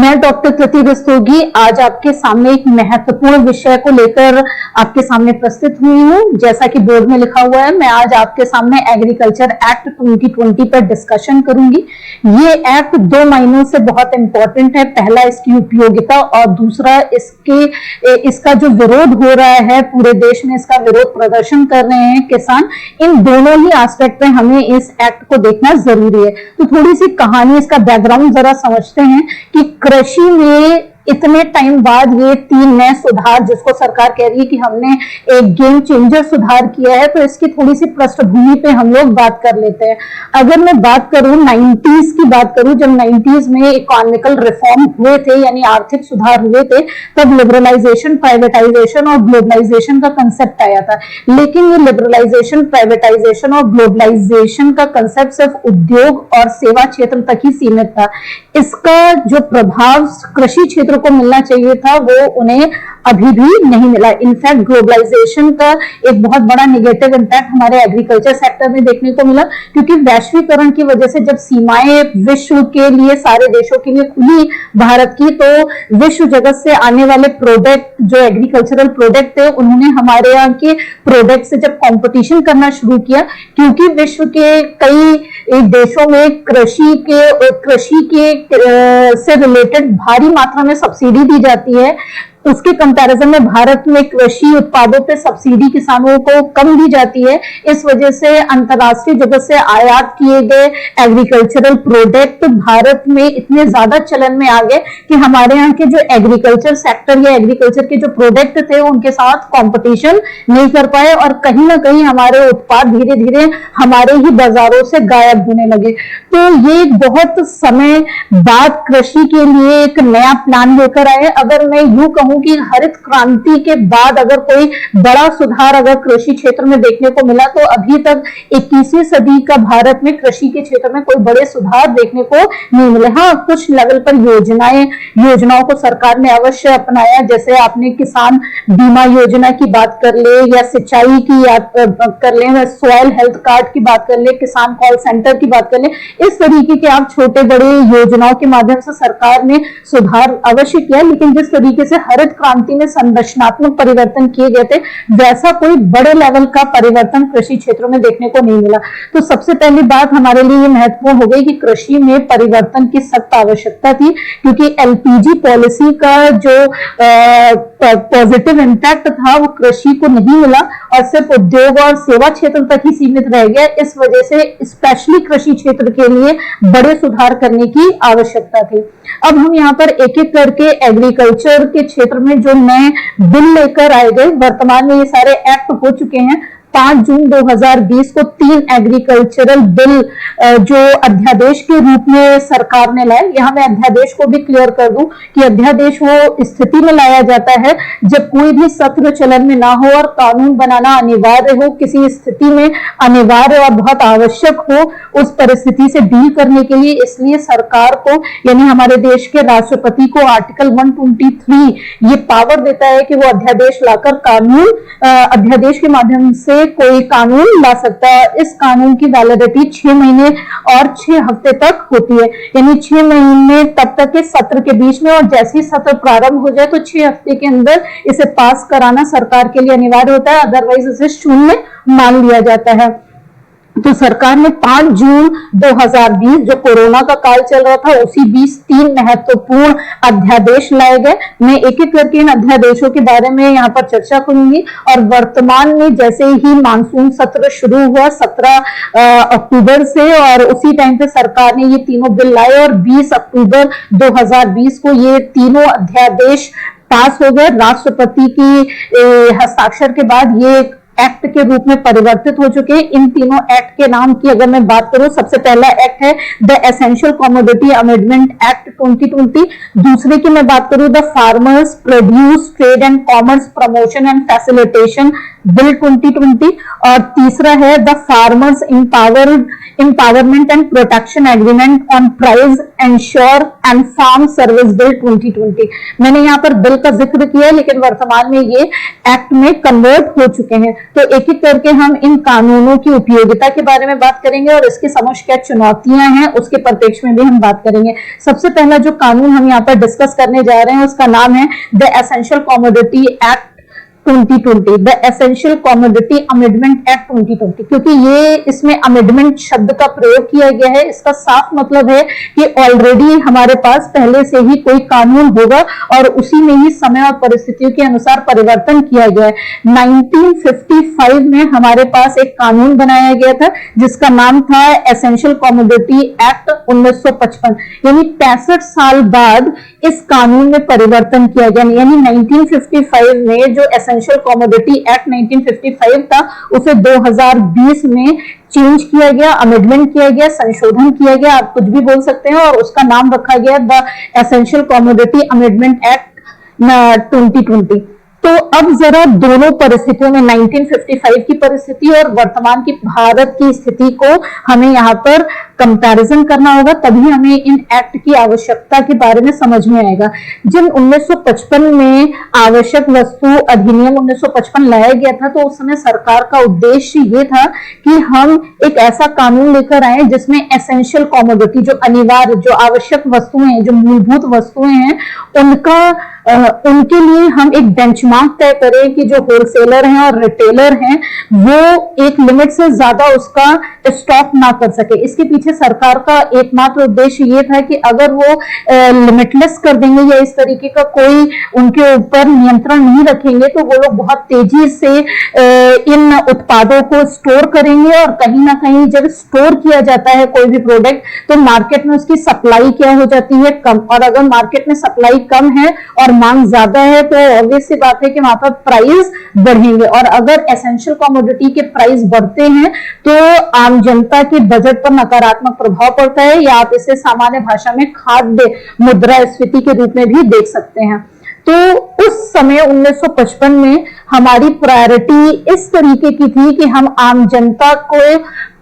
मैं डॉक्टर कृति रस्तोगी आज आपके सामने एक महत्वपूर्ण विषय को लेकर आपके सामने प्रस्तुत हुई हूँ। जैसा कि बोर्ड में लिखा हुआ है, मैं आज आपके सामने एग्रीकल्चर एक्ट 2020 पर डिस्कशन करूंगी। ये एक्ट दो मायनों से बहुत इंपॉर्टेंट है। पहला इसकी उपयोगिता और दूसरा इसका जो विरोध हो रहा है, पूरे देश में इसका विरोध प्रदर्शन कर रहे हैं किसान। इन दोनों ही एस्पेक्ट में हमें इस एक्ट को देखना जरूरी है। तो थोड़ी सी कहानी, इसका बैकग्राउंड जरा समझते हैं कि कृषि में इतने टाइम बाद ये 3 नए सुधार, जिसको सरकार कह रही है कि हमने एक गेम चेंजर सुधार किया है, तो इसकी थोड़ी सी पृष्ठभूमि पे हम लोग बात कर लेते हैं। अगर मैं बात करूं 90s की बात करूं, जब 90s में इकोनॉमिकल रिफॉर्म हुए थे, यानी आर्थिक सुधार हुए थे, तब लिबरलाइजेशन, प्राइवेटाइजेशन और ग्लोबलाइजेशन का कंसेप्ट आया था। लेकिन ये लिबरलाइजेशन, प्राइवेटाइजेशन और ग्लोबलाइजेशन का कंसेप्ट सिर्फ उद्योग और सेवा क्षेत्र तक ही सीमित था। इसका जो प्रभाव कृषि क्षेत्र को मिलना चाहिए था, वो उन्हें अभी भी नहीं मिला। इनफैक्ट ग्लोबलाइजेशन का एक बहुत बड़ा नेगेटिव इंपैक्ट हमारे एग्रीकल्चर सेक्टर में देखने को मिला, क्योंकि वैश्वीकरण की वजह से जब सीमाएं विश्व के लिए, सारे देशों के लिए खुली भारत की, तो विश्व जगत से आने वाले प्रोडक्ट, जो एग्रीकल्चरल प्रोडक्ट थे, उन्होंने हमारे यहाँ के प्रोडक्ट से जब कंपटीशन करना शुरू किया, क्योंकि विश्व के कई देशों में कृषि के से रिलेटेड भारी मात्रा में सब्सिडी दी जाती है, उसके कंपैरिजन में भारत में कृषि उत्पादों पे सब्सिडी किसानों को कम दी जाती है। इस वजह से अंतरराष्ट्रीय जगत से आयात किए गए एग्रीकल्चरल प्रोडक्ट भारत में इतने ज्यादा चलन में आ गए कि हमारे यहाँ के जो एग्रीकल्चर सेक्टर या एग्रीकल्चर के जो प्रोडक्ट थे, उनके साथ कंपटीशन नहीं कर पाए और कहीं ना कहीं हमारे उत्पाद धीरे धीरे हमारे ही बाजारों से गायब होने लगे। तो ये बहुत समय बाद कृषि के लिए एक नया प्लान लेकर आए। अगर मैं यूं कहूं कि हरित क्रांति के बाद अगर कोई बड़ा सुधार अगर कृषि क्षेत्र में देखने को मिला, तो अभी तक 21वीं सदी का भारत में कृषि के क्षेत्र में कोई बड़े सुधार देखने को नहीं मिले। हाँ, कुछ लेवल पर योजनाओं को सरकार ने अवश्य अपनाया, जैसे आपने किसान बीमा योजना की बात कर ले, या सिंचाई की कर ले, सॉइल हेल्थ कार्ड की बात कर ले, किसान कॉल सेंटर की बात कर ले। इस तरीके के आप छोटे बड़े योजनाओं के माध्यम से सरकार ने सुधार अवश्य किया, लेकिन जिस तरीके से हरित क्रांति में संरचनात्मक परिवर्तन किए गए थे, वैसा कोई बड़े लेवल का परिवर्तन कृषि क्षेत्रों में देखने को नहीं मिला। तो सबसे पहली बात हमारे लिए ये महत्वपूर्ण हो गई कि कृषि में परिवर्तन की सख्त आवश्यकता थी, क्योंकि एलपीजी पॉलिसी का जो पॉजिटिव इम्पैक्ट था, वो कृषि को नहीं मिला और सिर्फ उद्योग और सेवा क्षेत्र तक ही सीमित रह गया। इस वजह से स्पेशली कृषि क्षेत्र के लिए बड़े सुधार करने की आवश्यकता थी। अब हम यहाँ पर एक एक करके एग्रीकल्चर के क्षेत्र में जो नए बिल लेकर आए गए, वर्तमान में ये सारे एक्ट हो चुके हैं। 5 जून 2020 को 3 एग्रीकल्चरल बिल जो अध्यादेश के रूप में सरकार ने लाए। यहाँ मैं अध्यादेश को भी क्लियर कर दूं कि अध्यादेश वो स्थिति में लाया जाता है जब कोई भी सत्र चलन में ना हो और कानून बनाना अनिवार्य हो, किसी स्थिति में अनिवार्य और बहुत आवश्यक हो उस परिस्थिति से डील करने के लिए। इसलिए सरकार को, यानी हमारे देश के राष्ट्रपति को आर्टिकल 123 ये पावर देता है कि वो अध्यादेश लाकर अध्यादेश के माध्यम से कोई कानून ला सकता है। इस कानून की वैलिडिटी 6 महीने और 6 हफ्ते तक होती है, यानी 6 महीने तब तक के सत्र के बीच में, और जैसे ही सत्र प्रारंभ हो जाए तो 6 हफ्ते के अंदर इसे पास कराना सरकार के लिए अनिवार्य होता है, अदरवाइज इसे शून्य मान लिया जाता है। तो सरकार ने 5 जून 2020, जो कोरोना का काल चल रहा था, उसी बीच 3 महत्वपूर्ण अध्यादेश लाए गए। मैं एक एक करके इन अध्यादेशों के बारे में यहाँ पर चर्चा करूंगी। और वर्तमान में जैसे ही मानसून सत्र शुरू हुआ 17 अक्टूबर से, और उसी टाइम पे सरकार ने ये तीनों बिल लाए और 20 अक्टूबर 2020 को ये तीनों अध्यादेश पास हो गए। राष्ट्रपति की हस्ताक्षर के बाद ये एक्ट के रूप में परिवर्तित हो चुके हैं। इन तीनों एक्ट के नाम की अगर मैं बात करूं, सबसे पहला एक्ट है the essential commodity amendment act 2020। दूसरे की मैं बात करूं the farmers produce trade and commerce promotion and facilitation bill 2020, और तीसरा है the farmers empowerment and protection agreement on price ensure and farm service bill 2020। मैंने यहाँ पर बिल का जिक्र किया, लेकिन वर्तमान में ये एक्ट में कन्वर्ट हो चुके हैं। तो एक एक करके हम इन कानूनों की उपयोगिता के बारे में बात करेंगे और इसके समक्ष क्या चुनौतियां हैं उसके परिप्रेक्ष्य में भी हम बात करेंगे। सबसे पहला जो कानून हम यहाँ पर डिस्कस करने जा रहे हैं उसका नाम है the essential commodity act 2020, the essential commodity amendment act 2020। क्योंकि ये इसमें अमेंडमेंट शब्द का प्रयोग किया गया है, इसका साफ मतलब है कि ऑलरेडी हमारे पास पहले से ही कोई कानून होगा और उसी में ही समय और परिस्थितियों के अनुसार परिवर्तन किया गया है। 1955 में हमारे पास एक कानून बनाया गया था जिसका नाम था एसेंशियल कमोडिटी एक्ट 1955, यानी 65 साल बाद इस कानून में परिवर्तन किया गया। यानी 1955 में जो एसेंशियल कमोडिटी एक्ट 1955 था उसे 2020 में चेंज किया गया, अमेंडमेंट किया गया, संशोधन किया गया, आप कुछ भी बोल सकते हैं, और उसका नाम रखा गया the essential commodity amendment act 2020। तो अब जरा दोनों परिस्थितियों में 1955 की परिस्थिति और वर्तमान की भारत की स्थिति को हमें यहाँ पर कंपैरिजन करना होगा, तभी हमें इन एक्ट की आवश्यकता के बारे में समझ में आएगा। जब 1955 में आवश्यक वस्तु अधिनियम 1955 लाया गया था तो उस समय सरकार का उद्देश्य ये था कि हम एक ऐसा कानून लेकर आए जिसमें एसेंशियल कमोडिटी, जो अनिवार्य, जो आवश्यक वस्तुएं हैं, जो मूलभूत वस्तुएं हैं, उनके लिए हम एक बेंचमार्क तय करें कि जो होलसेलर हैं और रिटेलर हैं वो एक लिमिट से ज्यादा उसका स्टॉक ना कर सके। इसके पीछे सरकार का एकमात्र उद्देश्य ये था कि अगर वो लिमिटलेस कर देंगे या इस तरीके का कोई उनके ऊपर नियंत्रण नहीं रखेंगे तो वो लोग बहुत तेजी से इन उत्पादों को स्टोर करेंगे, और कहीं ना कहीं जब स्टोर किया जाता है कोई भी प्रोडक्ट तो मार्केट में उसकी सप्लाई क्या हो जाती है, कम। और अगर मार्केट में सप्लाई कम है और मांग ज्यादा है तो ऑब्वियस सी बात है कि वहां पर प्राइस बढ़ेंगे, और अगर एसेंशियल कमोडिटी के प्राइस बढ़ते हैं तो आम जनता के बजट पर नकारात्मक प्रभाव पड़ता है, या आप इसे सामान्य भाषा में खाद्य मुद्रास्फीति के रूप में भी देख सकते हैं। तो उस समय 1955 में हमारी प्रायोरिटी इस तरीके की थी कि हम आम जनता को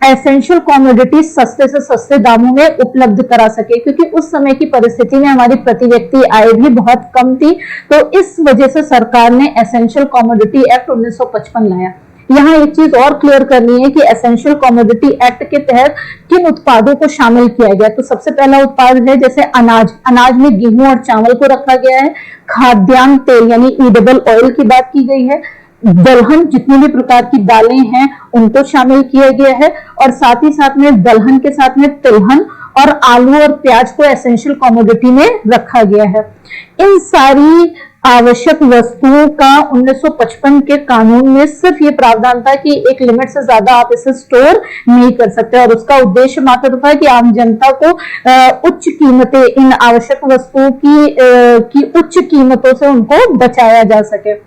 एसेंशियल कमोडिटी सस्ते से सस्ते दामों में उपलब्ध करा सके, क्योंकि उस समय की परिस्थिति में हमारी प्रति व्यक्ति आय भी बहुत कम थी। तो इस वजह से सरकार ने एसेंशियल कमोडिटी एक्ट 1955 लाया। यहाँ एक चीज और क्लियर करनी है कि एसेंशियल कमोडिटी एक्ट के तहत किन उत्पादों को शामिल किया गया। तो सबसे पहला उत्पाद है जैसे अनाज, अनाज में गेहूं और चावल को रखा गया है। खाद्यान्न तेल यानी ईडेबल ऑयल की बात की गई है। दलहन, जितनी भी प्रकार की दालें हैं उनको शामिल किया गया है, और साथ ही साथ में दलहन के साथ में तिलहन और आलू और प्याज को एसेंशियल कमोडिटी में रखा गया है। इन सारी आवश्यक वस्तुओं का 1955 के कानून में सिर्फ ये प्रावधान था कि एक लिमिट से ज्यादा आप इसे स्टोर नहीं कर सकते, और उसका उद्देश्य मात्र था कि आम जनता को उच्च कीमतें, इन आवश्यक वस्तुओं की उच्च कीमतों से उनको बचाया जा सके।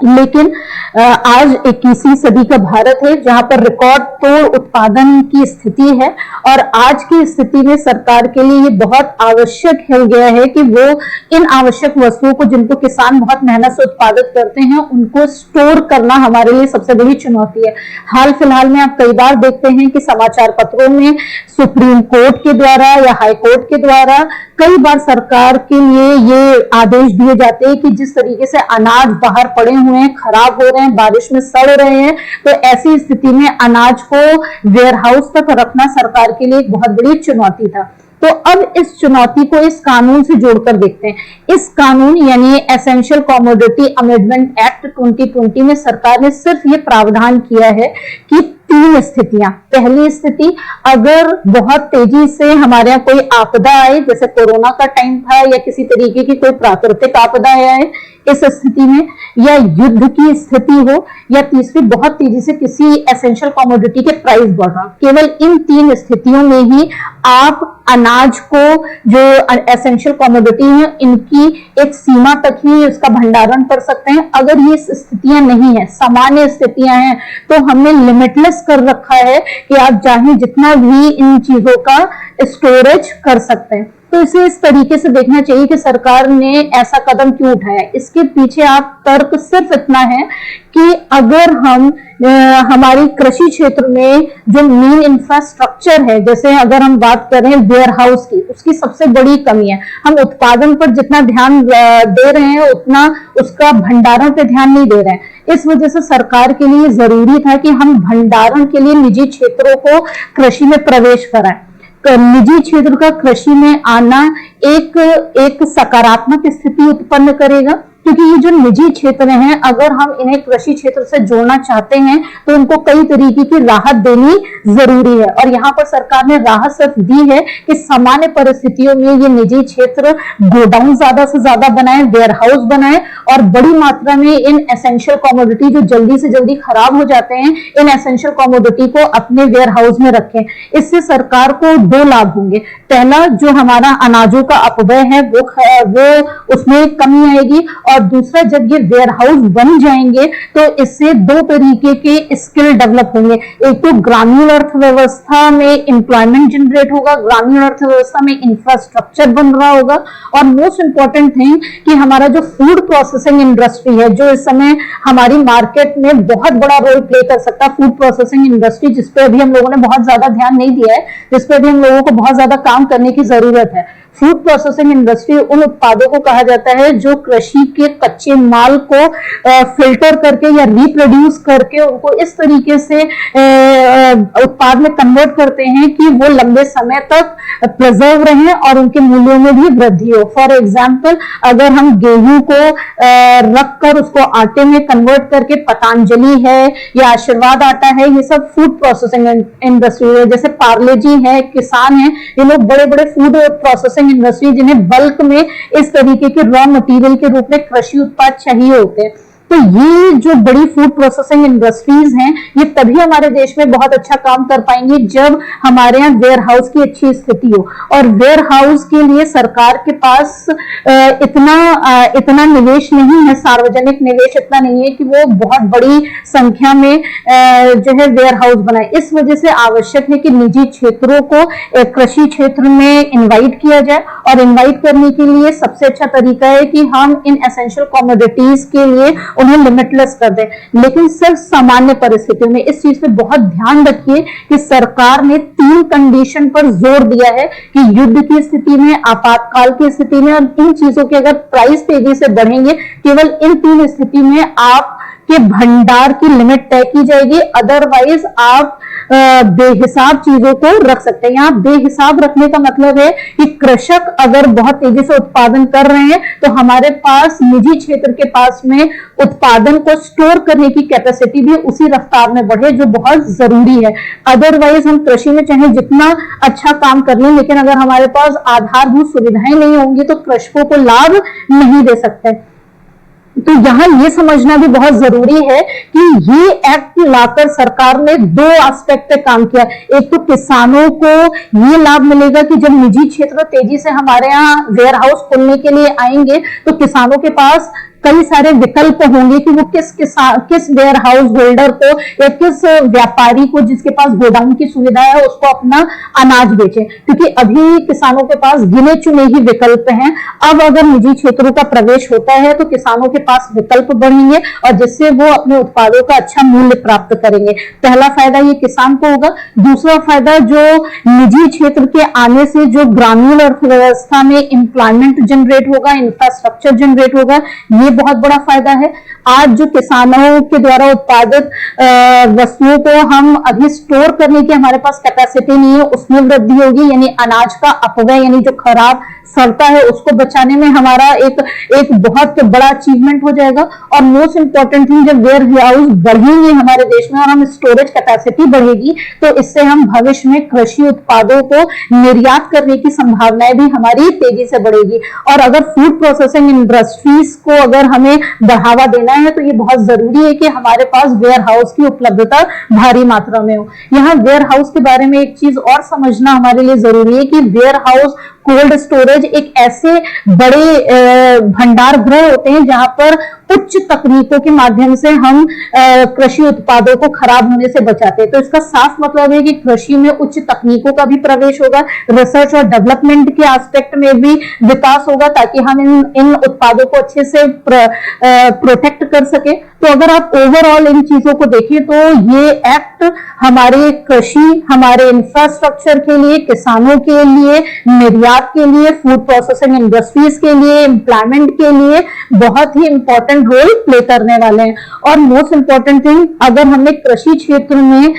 लेकिन आज 21वीं सदी का भारत है जहां पर रिकॉर्ड तोड़ उत्पादन की स्थिति है, और आज की स्थिति में सरकार के लिए ये बहुत आवश्यक हो गया है कि वो इन आवश्यक वस्तुओं को, जिनको किसान बहुत मेहनत से उत्पादित करते हैं, उनको स्टोर करना हमारे लिए सबसे बड़ी चुनौती है। हाल फिलहाल में आप कई बार देखते हैं कि समाचार पत्रों में सुप्रीम कोर्ट के द्वारा या हाई कोर्ट के द्वारा कई बार सरकार के लिए ये आदेश दिए जाते हैं कि जिस तरीके से अनाज बाहर पड़े हुए हैं, खराब हो रहे हैं, बारिश में सड़ रहे हैं, तो ऐसी स्थिति में अनाज को वेयरहाउस तक रखना सरकार के लिए एक बहुत बड़ी चुनौती था। तो अब इस चुनौती को इस कानून से जोड़कर देखते हैं। इस कानून यानी एसेंशियल कमोडिटी अमेंडमेंट एक्ट 2020 में सरकार ने सिर्फ ये प्रावधान किया है कि 3 स्थितियां। पहली स्थिति, अगर बहुत तेजी से हमारे यहाँ कोई आपदा आए, जैसे कोरोना का टाइम था या किसी तरीके की कोई प्राकृतिक आपदा आए, इस स्थिति में, या युद्ध की स्थिति हो, या तीसरी बहुत तेजी से किसी एसेंशियल कमोडिटी के प्राइस बढ़ रहा, केवल इन 3 स्थितियों में ही आप अनाज को, जो एसेंशियल कमोडिटी है, इनकी एक सीमा तक ही उसका भंडारण कर सकते हैं। अगर ये स्थितियां नहीं है, सामान्य स्थितियां हैं, तो हमने लिमिटलेस कर रखा है कि आप चाहे जितना भी इन चीजों का स्टोरेज कर सकते हैं। तो इसे इस तरीके से देखना चाहिए कि सरकार ने ऐसा कदम क्यों उठाया। इसके पीछे आप तर्क सिर्फ इतना है कि अगर हम हमारी कृषि क्षेत्र में जो मेन इंफ्रास्ट्रक्चर है, जैसे अगर हम बात करें वेयर हाउस की, उसकी सबसे बड़ी कमी है। हम उत्पादन पर जितना ध्यान दे रहे हैं उतना उसका भंडारण पे ध्यान नहीं दे रहे हैं। इस वजह से सरकार के लिए जरूरी था कि हम भंडारण के लिए निजी क्षेत्रों को कृषि में प्रवेश कराएं। निजी क्षेत्र का कृषि में आना एक सकारात्मक स्थिति उत्पन्न करेगा, क्योंकि ये जो निजी क्षेत्र हैं, अगर हम इन्हें कृषि क्षेत्र से जोड़ना चाहते हैं तो उनको कई तरीके की राहत देनी जरूरी है। और यहाँ पर सरकार ने राहत सिर्फ दी है कि सामान्य परिस्थितियों में ये निजी क्षेत्र गोडाउन ज्यादा से ज्यादा बनाए, वेयर हाउस बनाए और बड़ी मात्रा में इन एसेंशियल कमोडिटी जो जल्दी से जल्दी खराब हो जाते हैं, इन एसेंशियल कमोडिटी को अपने वेयर हाउस में रखें। इससे सरकार को दो लाभ होंगे। पहला, जो हमारा अनाजों का अपव्यय है वो उसमें कमी आएगी, और दूसरा, जब ये वेयर हाउस बन जाएंगे तो इससे दो तरीके के स्किल डेवलप होंगे। एक तो ग्रामीण अर्थव्यवस्था में एम्प्लॉयमेंट जनरेट होगा, ग्रामीण अर्थव्यवस्था में इंफ्रास्ट्रक्चर बन रहा होगा, और मोस्ट इंपॉर्टेंट थिंग कि हमारा जो फूड प्रोसेसिंग इंडस्ट्री है, जो इस समय हमारी मार्केट में बहुत बड़ा रोल प्ले कर सकता है, फूड प्रोसेसिंग इंडस्ट्री, जिसपे अभी हम लोगों ने बहुत ज्यादा ध्यान नहीं दिया है, जिसपे अभी हम लोगों को बहुत ज्यादा काम करने की जरूरत है। फूड प्रोसेसिंग इंडस्ट्री उन उत्पादों को कहा जाता है जो कृषि के कच्चे माल को फिल्टर करके या रिप्रोड्यूस करके उनको इस तरीके से उत्पाद में कन्वर्ट करते हैं कि वो लंबे समय तक प्रिजर्व रहें और उनके मूल्यों में भी वृद्धि हो। फॉर एग्जाम्पल, अगर हम गेहूं को रखकर उसको आटे में कन्वर्ट करके, पतंजलि है या आशीर्वाद आटा है, ये सब फूड प्रोसेसिंग इंडस्ट्री है। जैसे पार्ले जी है, किसान है, ये लोग बड़े बड़े फूड प्रोसेसिंग इंडस्ट्री जिन्हें बल्क में इस तरीके के रॉ मटेरियल के रूप में कृषि उत्पाद चाहिए होते हैं। तो ये जो बड़ी फूड प्रोसेसिंग इंडस्ट्रीज हैं, ये तभी हमारे देश में बहुत अच्छा काम कर पाएंगे जब हमारे यहाँ वेयर हाउस की अच्छी स्थिति हो। और वेयर हाउस के लिए सरकार के पास इतना निवेश नहीं है, सार्वजनिक निवेश इतना नहीं है कि वो बहुत बड़ी संख्या में जो है वेयर हाउस बनाए। इस वजह से आवश्यक है कि निजी क्षेत्रों को कृषि क्षेत्र में इन्वाइट किया जाए, और इन्वाइट करने के लिए सबसे अच्छा तरीका है कि हम इन एसेंशियल कमोडिटीज के लिए उन्हें लिमिटलेस कर दें। लेकिन सिर्फ सामान्य परिस्थितियों में इस चीज पे बहुत ध्यान रखिए कि सरकार ने 3 कंडीशन पर जोर दिया है कि युद्ध की स्थिति में, आपातकाल की स्थिति में और इन चीजों के अगर प्राइस तेजी से बढ़ेंगे, केवल इन 3 स्थिति में आपके भंडार की लिमिट तय की जाएगी। अदरवाइज आप बेहिसाब चीजों को रख सकते हैं। यहाँ बेहिसाब रखने का मतलब है कि कृषक अगर बहुत तेजी से उत्पादन कर रहे हैं तो हमारे पास निजी क्षेत्र के पास में उत्पादन को स्टोर करने की कैपेसिटी भी उसी रफ्तार में बढ़े, जो बहुत जरूरी है। अदरवाइज हम कृषि में चाहे जितना अच्छा काम कर लें, लेकिन अगर हमारे पास आधारभूत सुविधाएं नहीं होंगी तो कृषकों को लाभ नहीं दे सकते। तो यहाँ ये समझना भी बहुत जरूरी है कि ये एक्ट लाकर सरकार ने 2 एस्पेक्ट पे काम किया। एक तो किसानों को ये लाभ मिलेगा कि जब निजी क्षेत्र तेजी से हमारे यहाँ वेयर हाउस खोलने के लिए आएंगे तो किसानों के पास कई सारे विकल्प होंगे कि वो किस वेयर हाउस होल्डर को या किस व्यापारी को जिसके पास गोडाउन की सुविधा है उसको अपना अनाज बेचे, क्योंकि अभी किसानों के पास गिने चुने ही विकल्प हैं। अब अगर निजी क्षेत्रों का प्रवेश होता है तो किसानों के पास विकल्प बढ़ेंगे और जिससे वो अपने उत्पादों का अच्छा मूल्य प्राप्त करेंगे। पहला फायदा ये किसान को होगा। दूसरा फायदा जो निजी क्षेत्र के आने से जो ग्रामीण अर्थव्यवस्था में एम्प्लॉयमेंट जनरेट होगा, इंफ्रास्ट्रक्चर जनरेट होगा, ये बहुत बड़ा फायदा है। आज जो किसानों के द्वारा उत्पादित वस्तुओं को हम अभी स्टोर करने की हमारे पास कैपेसिटी नहीं है, उसमें वृद्धि होगी, यानी अनाज का अपव्यय यानी जो खराब सड़ता है उसको बचाने में हमारा एक बहुत बड़ा अचीवमेंट हो जाएगा। और मोस्ट इंपॉर्टेंट थिंग, जब वेयर हाउस बढ़ेंगे हमारे देश में और हम स्टोरेज कैपेसिटी बढ़ेगी तो इससे हम भविष्य में कृषि उत्पादों को निर्यात करने की संभावनाएं भी हमारी तेजी से बढ़ेगी। और अगर फूड प्रोसेसिंग इंडस्ट्रीज को अगर हमें बढ़ावा देना है तो ये बहुत जरूरी है कि हमारे पास वेयर हाउस की उपलब्धता भारी मात्रा में हो। यहाँ वेयर हाउस के बारे में एक चीज और समझना हमारे लिए जरूरी है कि वेयर हाउस कोल्ड स्टोरेज एक ऐसे बड़े भंडार गृह होते हैं जहां पर उच्च तकनीकों के माध्यम से हम कृषि उत्पादों को खराब होने से बचाते हैं। तो इसका साफ मतलब है कि कृषि में उच्च तकनीकों का भी प्रवेश होगा, रिसर्च और डेवलपमेंट के एस्पेक्ट में भी विकास होगा, ताकि हम इन उत्पादों को अच्छे से प्रोटेक्ट कर सके। तो अगर आप ओवरऑल इन चीजों को देखें तो ये एक्ट हमारे कृषि, हमारे इंफ्रास्ट्रक्चर के लिए, किसानों के लिए, निर्यात के लिए, फूड प्रोसेसिंग इंडस्ट्रीज के लिए, एम्प्लॉयमेंट के लिए बहुत ही इंपॉर्टेंट रोल प्ले करने वाले हैं। और मोस्ट इंपॉर्टेंट थिंग, अगर हमने कृषि क्षेत्र में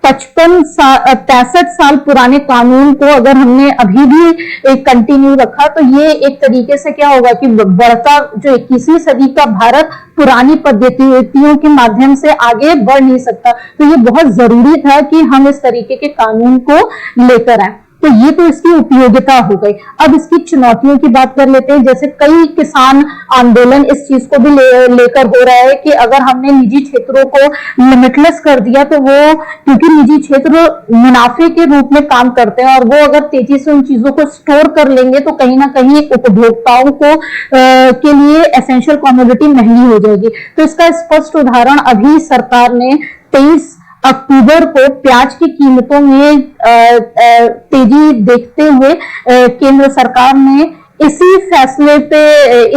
63 साल पुराने कानून को अगर हमने अभी भी कंटिन्यू रखा, तो ये एक तरीके से क्या होगा कि बढ़ता जो 21वीं सदी का भारत पुरानी पद्धतियों के माध्यम से आगे बढ़ नहीं सकता। तो ये बहुत जरूरी था कि हम इस तरीके के कानून को लेकर आए। तो ये तो इसकी उपयोगिता हो गई। अब इसकी चुनौतियों की बात कर लेते हैं। जैसे कई किसान आंदोलन इस चीज को भी लेकर हो रहा है कि अगर हमने निजी क्षेत्रों को लिमिटलेस कर दिया तो वो, क्योंकि निजी क्षेत्र मुनाफे के रूप में काम करते हैं और वो अगर तेजी से उन चीजों को स्टोर कर लेंगे तो कहीं ना कहीं उपभोक्ताओं को के लिए एसेंशियल कमोडिटी महंगी हो जाएगी। तो इसका स्पष्ट उदाहरण अभी सरकार ने 23 अक्टूबर को प्याज की कीमतों में तेजी देखते हुए केंद्र सरकार ने इसी फैसले पे,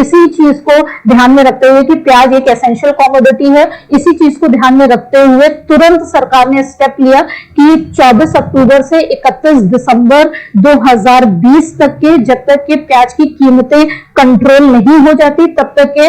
इसी चीज को ध्यान में रखते हुए कि प्याज एक एसेंशियल कमोडिटी है, इसी चीज को ध्यान में रखते हुए तुरंत सरकार ने स्टेप लिया कि 24 अक्टूबर से 31 दिसंबर 2020 तक के, जब तक के प्याज की कीमतें कंट्रोल नहीं हो जाती तब तक के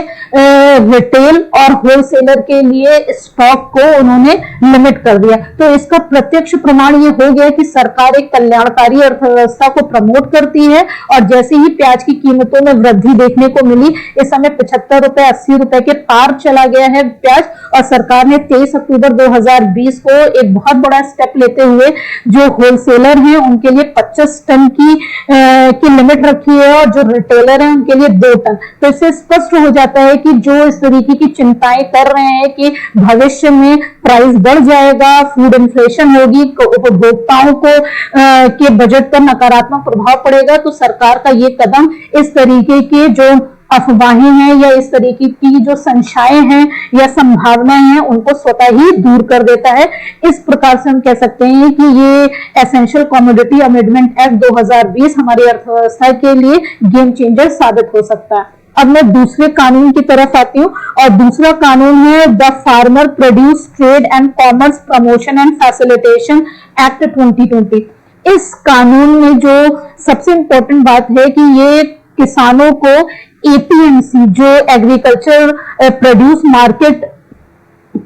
रिटेल और होलसेलर के लिए स्टॉक को उन्होंने लिमिट कर दिया। तो इसका प्रत्यक्ष प्रमाण ये हो गया कि सरकार एक कल्याणकारी अर्थव्यवस्था को प्रमोट करती है। और जैसे ही प्याज की कीमतों में वृद्धि देखने को मिली, इस समय 75 रुपए 80 रुपए के पार चला गया है प्याज, और सरकार ने 23 अक्टूबर 2020 को एक बहुत बड़ा स्टेप लेते हुए जो होलसेलर हैं उनके लिए 25 टन की लिमिट रखी है और जो रिटेलर हैं उनके लिए 2 टन। तो इससे स्पष्ट हो जाता है कि जो इस तरीके की चिंताएं कर रहे हैं कि भविष्य में प्राइस बढ़ जाएगा, फूड इन्फ्लेशन होगी, उपभोक्ताओं को के बजट पर नकारात्मक प्रभाव पड़ेगा, तो सरकार का ये कदम इस तरीके के जो अफवाहें हैं या इस तरीके की जो संशय हैं या संभावनाएं हैं उनको स्वतः ही दूर कर देता है। इस प्रकार से हम कह सकते हैं कि ये एसेंशियल कमोडिटी अमेंडमेंट एक्ट 2020 हमारी अर्थव्यवस्था के लिए गेम चेंजर साबित हो सकता है। अब मैं दूसरे कानून की तरफ आती हूँ और दूसरा कानून है the farmer produce trade and commerce promotion and facilitation act 2020। इस कानून में जो सबसे इंपॉर्टेंट बात है कि ये किसानों को एपीएमसी, जो एग्रीकल्चर प्रोड्यूस मार्केट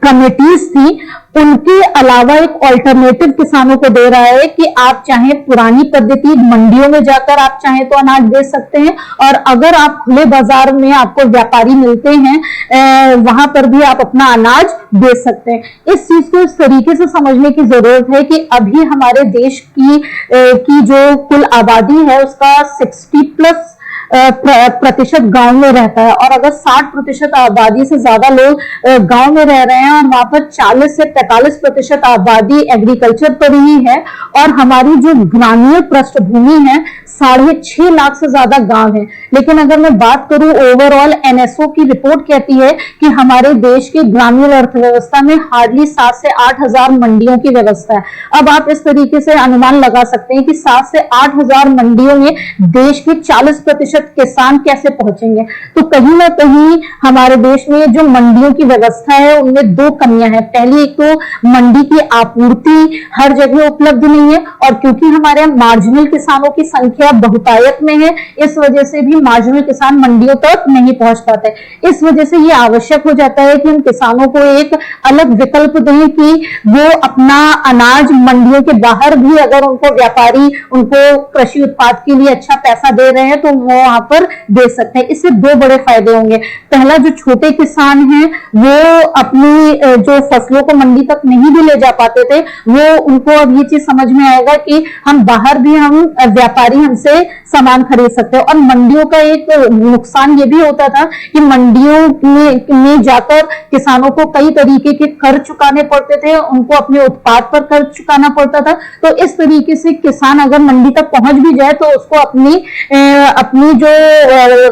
कमिटीज थी, उनके अलावा एक ऑल्टरनेटिव किसानों को दे रहा है कि आप चाहे पुरानी पद्धति मंडियों में जाकर आप चाहे तो अनाज बेच सकते हैं, और अगर आप खुले बाजार में आपको व्यापारी मिलते हैं वहां पर भी आप अपना अनाज बेच सकते हैं। इस चीज को इस तरीके से समझने की जरूरत है कि अभी हमारे देश की जो कुल आबादी है उसका 60+ प्रतिशत गांव में रहता है, और अगर 60% आबादी से ज्यादा लोग गांव में रह रहे हैं और वहां पर 40 से 45% आबादी एग्रीकल्चर पर ही है, और हमारी जो ग्रामीण पृष्ठभूमि है 6.5 लाख से ज्यादा गांव है। लेकिन अगर मैं बात करूं ओवरऑल, एनएसओ की रिपोर्ट कहती है कि हमारे देश की ग्रामीण अर्थव्यवस्था में हार्डली 7 से 8 हजार मंडियों की व्यवस्था है। अब आप इस तरीके से अनुमान लगा सकते हैं कि 7 से 8 हजार मंडियों में देश के 40% किसान कैसे पहुंचेंगे। तो कहीं ना कहीं हमारे देश में जो मंडियों की व्यवस्था है उनमें 2 कमियां हैं। पहली, एक तो मंडी की आपूर्ति हर जगह उपलब्ध नहीं है, और क्योंकि हमारे मार्जिनल किसानों की संख्या बहुतायत में है, इस वजह से भी मार्जिनल किसान मंडियों तक नहीं पहुंच पाते। इस वजह से ये आवश्यक हो जाता है कि हम किसानों को एक अलग विकल्प दें कि वो अपना अनाज मंडियों के बाहर भी, अगर उनको व्यापारी उनको कृषि उत्पाद के लिए अच्छा पैसा दे रहे हैं, तो वो वहां पर दे सकते हैं। इससे दो बड़े फायदे होंगे। पहला, जो छोटे किसान हैं वो अपनी जो फसलों को मंडी तक नहीं भी ले जा पाते थे, वो उनको अब ये चीज समझ में आएगा कि हम बाहर भी हम व्यापारी हमसे सामान खरीद सकते हैं। और मंडियों का एक नुकसान ये भी होता था कि मंडियों में जाकर किसानों को कई तरीके के कर चुकाने पड़ते थे, उनको अपने उत्पाद पर कर चुकाना पड़ता था। तो इस तरीके से किसान अगर मंडी तक पहुंच भी जाए तो उसको अपनी जो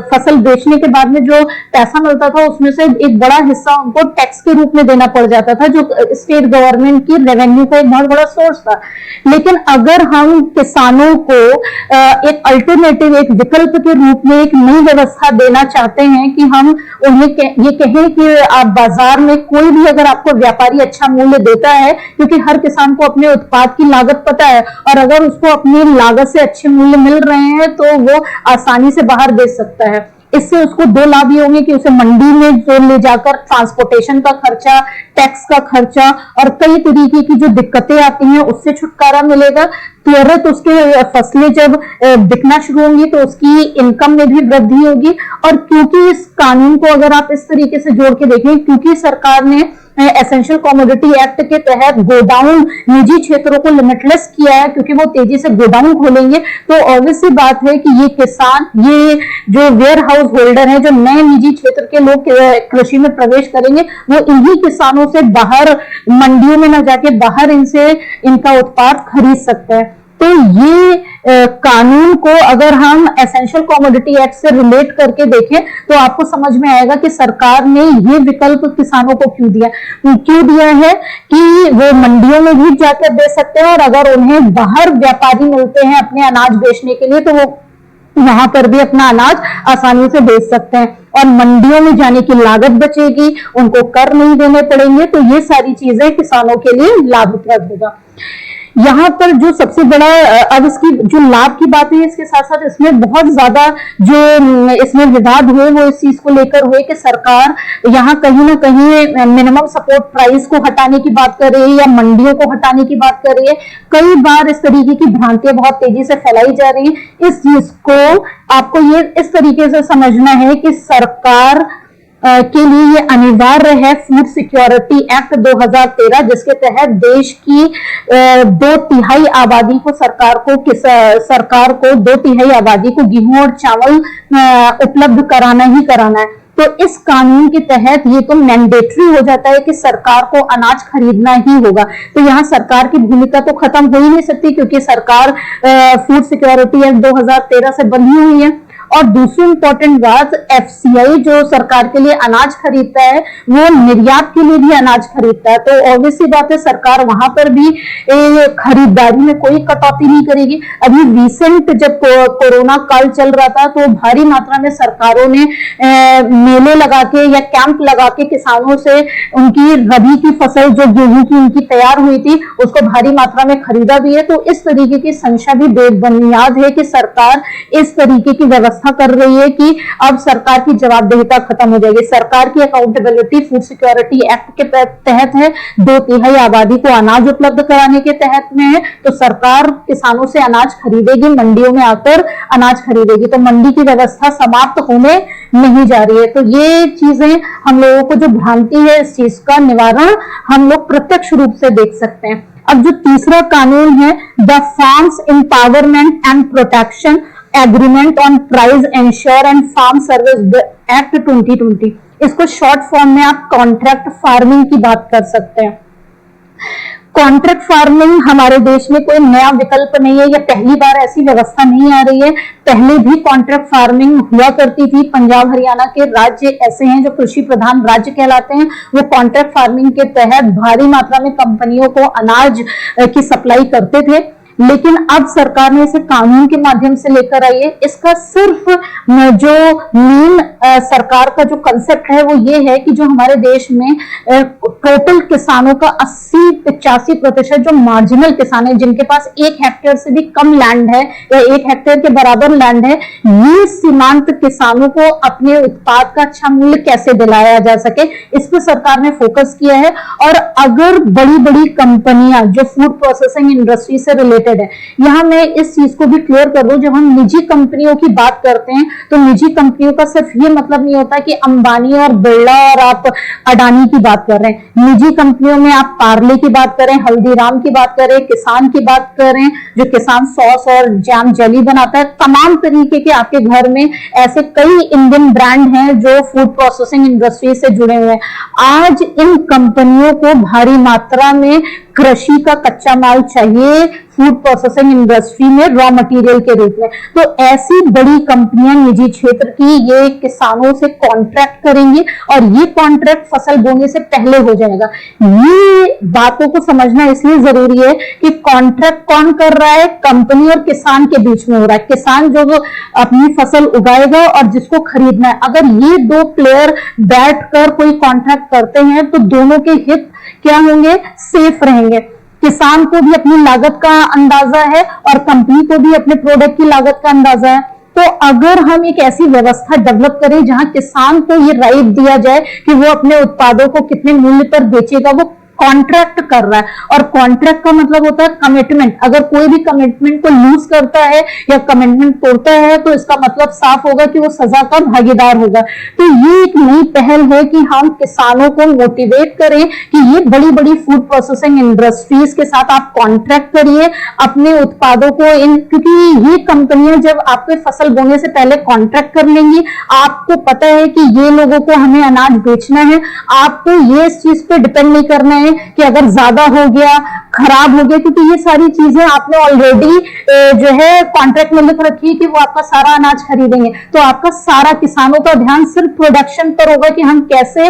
फसल बेचने के बाद में जो पैसा मिलता था उसमें से एक बड़ा हिस्सा उनको टैक्स के रूप में देना पड़ जाता था, जो स्टेट गवर्नमेंट की रेवेन्यू का एक बहुत बड़ा सोर्स था। लेकिन अगर हम किसानों को एक अल्टरनेटिव, एक विकल्प के रूप में एक नई व्यवस्था देना चाहते हैं कि हम उन्हें ये कहें कि आप बाजार में कोई भी अगर आपको व्यापारी अच्छा मूल्य देता है, क्योंकि हर किसान को अपने उत्पाद की लागत पता है, और अगर उसको अपनी लागत से अच्छे मूल्य मिल रहे हैं तो वो आसानी से बाहर बेच सकता है। इससे उसको दो लाभ ये होंगे कि उसे मंडी में जो ले जाकर ट्रांसपोर्टेशन का खर्चा, टैक्स का खर्चा और कई तरीके की जो दिक्कतें आती हैं उससे छुटकारा मिलेगा। त्वरित उसके फसलें जब बिकना शुरू होंगी तो उसकी इनकम में भी वृद्धि होगी। और क्योंकि इस कानून को अगर आप इस तरीके से जोड़ के देखें, क्योंकि सरकार ने एसेंशियल कमोडिटी एक्ट के तहत गोडाउन निजी क्षेत्रों को लिमिटलेस किया है, क्योंकि वो तेजी से गोडाउन खोलेंगे, तो ऑब्वियस सी बात है कि ये किसान, ये जो वेयर हाउस होल्डर है, जो नए निजी क्षेत्र के लोग कृषि में प्रवेश करेंगे, वो इन्हीं किसानों से बाहर मंडियों में न जाके बाहर इनसे इनका उत्पाद खरीद सकते हैं। तो ये कानून को अगर हम एसेंशियल कमोडिटी एक्ट से रिलेट करके देखें तो आपको समझ में आएगा कि सरकार ने ये विकल्प किसानों को क्यों दिया है कि वो मंडियों में भी जाकर दे सकते हैं, और अगर उन्हें बाहर व्यापारी मिलते हैं अपने अनाज बेचने के लिए तो वो वहां पर भी अपना अनाज आसानी से बेच सकते हैं, और मंडियों में जाने की लागत बचेगी, उनको कर नहीं देने पड़ेंगे। तो ये सारी चीजें किसानों के लिए लाभप्रद होगा। यहाँ पर जो सबसे बड़ा, अब इसकी जो लाभ की बात है, इसके साथ साथ इसमें बहुत ज्यादा जो इसमें विवाद हुए वो इस चीज को लेकर हुए कि सरकार यहाँ कहीं ना कहीं मिनिमम सपोर्ट प्राइस को हटाने की बात कर रही है या मंडियों को हटाने की बात कर रही है। कई बार इस तरीके की भ्रांतियां बहुत तेजी से फैलाई जा रही है। इस चीज को आपको ये इस तरीके से समझना है कि सरकार के लिए ये अनिवार्य है फूड सिक्योरिटी एक्ट 2013, जिसके तहत देश की 2/3 आबादी को सरकार को 2/3 आबादी को गेहूं और चावल उपलब्ध कराना ही कराना है। तो इस कानून के तहत ये तो मैंडेटरी हो जाता है कि सरकार को अनाज खरीदना ही होगा। तो यहाँ सरकार की भूमिका तो खत्म हो ही नहीं सकती, क्योंकि सरकार फूड सिक्योरिटी एक्ट 2013 से बंधी हुई है। और दूसरी इंपॉर्टेंट बात, एफसीआई जो सरकार के लिए अनाज खरीदता है वो निर्यात के लिए भी अनाज खरीदता है। तो ऑब्वियसली बात है सरकार वहां पर भी खरीदारी में कोई कटौती नहीं करेगी। अभी रिसेंट जब कोरोना काल चल रहा था तो भारी मात्रा में सरकारों ने मेले लगा के या कैंप लगा के किसानों से उनकी रबी की फसल जो गेहूं की उनकी तैयार हुई थी उसको भारी मात्रा में खरीदा भी है। तो इस तरीके की संशय भी बेबुनियाद है कि सरकार इस तरीके की व्यवस्था कर रही है कि अब सरकार की जवाबदेहिता खत्म हो जाएगी। सरकार की अकाउंटेबिलिटी फूड सिक्योरिटी एक्ट के तहत है, 2/3 आबादी को अनाज उपलब्ध कराने के तहत में है। तो सरकार किसानों से अनाज खरीदेगी, मंडियों में आकर अनाज खरीदेगी, तो मंडी की व्यवस्था समाप्त होने नहीं जा रही है। तो ये चीजें हम लोगों को जो भ्रांति है इस चीज का निवारण हम लोग प्रत्यक्ष रूप से देख सकते हैं। अब जो तीसरा कानून है, the farms empowerment and protection agreement on price ensure and farm service act 2020, इसको शॉर्ट फॉर्म में आप कॉन्ट्रैक्ट फार्मिंग की बात कर सकते हैं। कॉन्ट्रैक्ट फार्मिंग हमारे देश में कोई नया विकल्प नहीं है, या पहली बार ऐसी व्यवस्था नहीं आ रही है। पहले भी कॉन्ट्रैक्ट फार्मिंग हुआ करती थी। पंजाब हरियाणा के राज्य ऐसे हैं जो कृषि प्रधान राज्य कहलाते हैं, वो कॉन्ट्रैक्ट फार्मिंग के तहत भारी मात्रा में कंपनियों को अनाज की सप्लाई करते थे। लेकिन अब सरकार ने इसे कानून के माध्यम से लेकर आई है। इसका सिर्फ जो मेन सरकार का जो कंसेप्ट है वो ये है कि जो हमारे देश में टोटल किसानों का 80-85% जो मार्जिनल किसान है, जिनके पास 1 हेक्टेयर से भी कम लैंड है या 1 हेक्टेयर के बराबर लैंड है, ये सीमांत किसानों को अपने उत्पाद का अच्छा मूल्य कैसे दिलाया जा सके, इस पर सरकार ने फोकस किया है। और अगर बड़ी बड़ी कंपनियां जो फूड प्रोसेसिंग इंडस्ट्री से रिलेटेड रिलेटेड है। यहाँ मैं इस चीज को भी क्लियर कर दूं, जब हम निजी कंपनियों की बात करते हैं तो निजी कंपनियों का सिर्फ ये मतलब नहीं होता कि अंबानी और बिरला और आप अडानी की बात कर रहे हैं। निजी कंपनियों में आप पार्ले की बात करें, हल्दीराम की बात करें, किसान की बात करें जो किसान सॉस और जैम जेली बनाता है, तमाम तरीके के आपके घर में ऐसे कई इंडियन ब्रांड हैं जो फूड प्रोसेसिंग इंडस्ट्री से जुड़े हुए हैं। आज इन कंपनियों को भारी मात्रा में कृषि का कच्चा माल चाहिए फूड प्रोसेसिंग इंडस्ट्री में रॉ मटेरियल के रूप में। तो ऐसी बड़ी कंपनियां निजी क्षेत्र की ये किसानों से कॉन्ट्रैक्ट करेंगी और ये कॉन्ट्रैक्ट फसल बोने से पहले हो जाएगा। ये बातों को समझना इसलिए जरूरी है कि कॉन्ट्रैक्ट कौन कर रहा है, कंपनी और किसान के बीच में हो रहा है। किसान जो अपनी फसल उगाएगा और जिसको खरीदना है, अगर ये दो प्लेयर बैठकर कोई कॉन्ट्रैक्ट करते हैं तो दोनों के हित क्या होंगे, सेफ रहेंगे। किसान को भी अपनी लागत का अंदाजा है और कंपनी को भी अपने प्रोडक्ट की लागत का अंदाजा है। तो अगर हम एक ऐसी व्यवस्था डेवलप करें जहां किसान को ये राइट दिया जाए कि वो अपने उत्पादों को कितने मूल्य पर बेचेगा, वो कॉन्ट्रैक्ट कर रहा है। और कॉन्ट्रैक्ट का मतलब होता है कमिटमेंट। अगर कोई भी कमिटमेंट को लूज करता है या कमिटमेंट तोड़ता है तो इसका मतलब साफ होगा कि वो सजा का भागीदार होगा। तो ये एक नई पहल है कि हम किसानों को मोटिवेट करें कि ये बड़ी बड़ी फूड प्रोसेसिंग इंडस्ट्रीज के साथ आप कॉन्ट्रैक्ट करिए अपने उत्पादों को, क्योंकि ये कंपनियां जब आपके फसल बोने से पहले कॉन्ट्रैक्ट कर लेंगी, आपको पता है कि ये लोगों को हमें अनाज बेचना है, आपको ये इस चीज पे डिपेंड नहीं करना है कि अगर ज्यादा हो गया, खराब हो गया, क्योंकि ये सारी चीजें आपने ऑलरेडी जो है कॉन्ट्रैक्ट में लिख रखी है कि वो आपका सारा अनाज खरीदेंगे। तो आपका सारा किसानों का ध्यान सिर्फ प्रोडक्शन पर होगा कि हम कैसे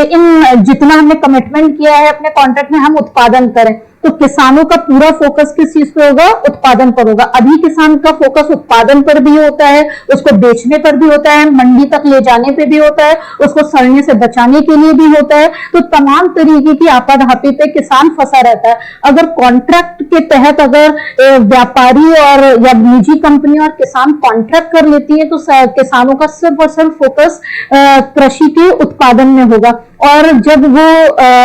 इन जितना हमने कमिटमेंट किया है अपने कॉन्ट्रैक्ट में हम उत्पादन करें। तो किसानों का पूरा फोकस किस चीज पे होगा, उत्पादन पर होगा। अभी किसान का फोकस उत्पादन पर भी होता है, उसको बेचने पर भी होता है, मंडी तक ले जाने पे भी होता है, उसको सड़ने से बचाने के लिए भी होता है। तो तमाम तरीके की आपाधापी पे किसान फंसा रहता है। अगर कॉन्ट्रैक्ट के तहत अगर व्यापारी और या निजी कंपनी और किसान कॉन्ट्रैक्ट कर लेती है तो किसानों का सिर्फ और सिर्फ फोकस कृषि के उत्पादन में होगा। और जब वो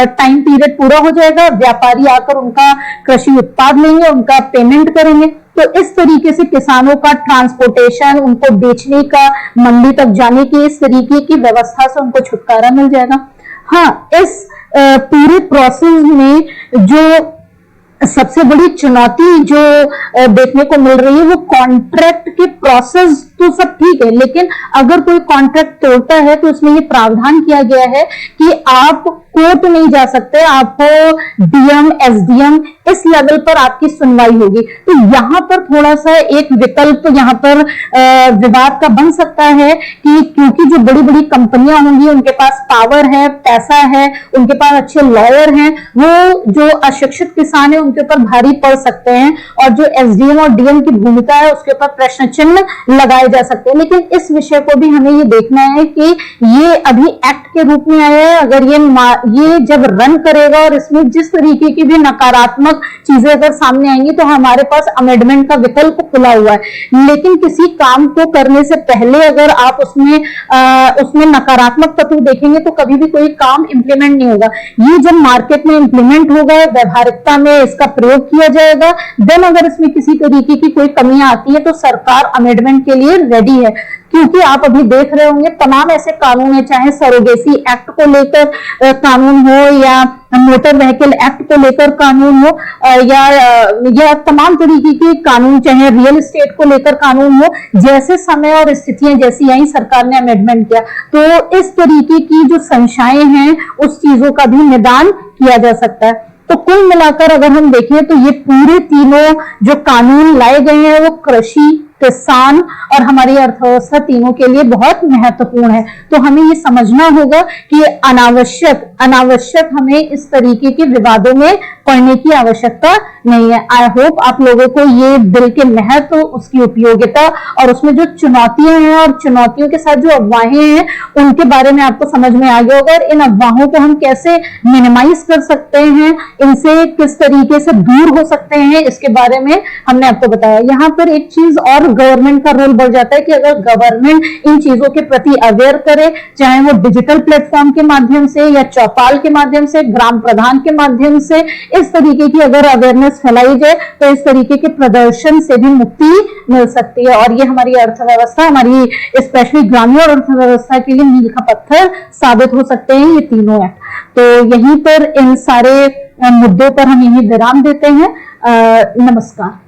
टाइम पीरियड पूरा हो जाएगा, व्यापारी आकर उनका कृषि उत्पाद लेंगे, उनका पेमेंट करेंगे। तो इस तरीके से किसानों का ट्रांसपोर्टेशन, उनको बेचने का, मंडी तक जाने की इस तरीके की व्यवस्था से उनको छुटकारा मिल जाएगा। हाँ, इस पूरे प्रोसेस में जो सबसे बड़ी चुनौती जो देखने को मिल रही है वो कॉन्ट्रैक्ट के प्रोसेस तो सब ठीक है, लेकिन अगर कोई कॉन्ट्रैक्ट तोड़ता है तो उसमें ये प्रावधान किया गया है कि आप कोर्ट नहीं जा सकते, आपको डीएम, एसडीएम इस लेवल पर आपकी सुनवाई होगी। तो यहाँ पर थोड़ा सा एक विकल्प यहाँ पर विवाद का बन सकता है कि क्योंकि जो बड़ी बड़ी कंपनियां होंगी उनके पास पावर है, पैसा है, उनके पास अच्छे लॉयर हैं, वो जो अशिक्षित किसान है उनके ऊपर भारी पड़ सकते हैं और जो एसडीएम और डीएम की भूमिका है उसके ऊपर प्रश्न चिन्ह लगाए जा सकते हैं। लेकिन इस विषय को भी हमें ये देखना है कि ये अभी एक्ट के रूप में आया है। अगर ये जब रन करेगा और इसमें जिस तरीके की भी नकारात्मक चीजें अगर सामने आएंगी तो हमारे पास अमेंडमेंट का विकल्प खुला हुआ है। लेकिन किसी काम को करने से पहले अगर आप उसमें नकारात्मक तत्व देखेंगे तो कभी भी कोई काम इंप्लीमेंट नहीं होगा। ये जब मार्केट में इंप्लीमेंट होगा, व्यवहारिकता में इसका प्रयोग किया जाएगा, देन अगर इसमें किसी तरीके की कोई कमियां आती है तो सरकार अमेंडमेंट के लिए रेडी है। क्योंकि आप अभी देख रहे होंगे तमाम ऐसे कानून है, चाहे सरोगेसी एक्ट को लेकर कानून हो या मोटर व्हीकल एक्ट को लेकर कानून हो या तमाम तरीके के कानून, चाहे रियल एस्टेट को लेकर कानून हो, जैसे समय और स्थितियां जैसी आई सरकार ने अमेंडमेंट किया। तो इस तरीके की जो संशय हैं उस चीजों का भी निदान किया जा सकता है। तो कुल मिलाकर अगर हम देखें तो ये पूरे तीनों जो कानून लाए गए हैं वो कृषि, किसान और हमारी अर्थव्यवस्था तीनों के लिए बहुत महत्वपूर्ण है। तो हमें ये समझना होगा कि अनावश्यक हमें इस तरीके के विवादों में पड़ने की आवश्यकता नहीं है। आई होप आप लोगों को ये बिल के महत्व, उसकी उपयोगिता और उसमें जो चुनौतियां हैं और चुनौतियों के साथ जो अफवाहें हैं उनके बारे में आपको समझ में आ गया होगा। और इन अफवाहों को हम कैसे मिनिमाइज कर सकते हैं, इनसे किस तरीके से दूर हो सकते हैं, इसके बारे में हमने आपको बताया। यहाँ पर एक चीज और गवर्नमेंट का रोल बढ़ जाता है कि अगर गवर्नमेंट इन चीजों के प्रति अवेयर करे, चाहे वो डिजिटल प्लेटफॉर्म के माध्यम से या चौपाल के माध्यम से, ग्राम प्रधान के माध्यम से, इस तरीके की अगर अवेयरनेस फैलाई जाए तो इस तरीके के प्रदर्शन से भी मुक्ति मिल सकती है। और ये हमारी अर्थव्यवस्था, हमारी स्पेशली ग्रामीण अर्थव्यवस्था के लिए मील का पत्थर साबित हो सकते हैं ये तीनों एक्ट। तो यहीं पर इन सारे मुद्दों पर हम यही विराम देते हैं। नमस्कार।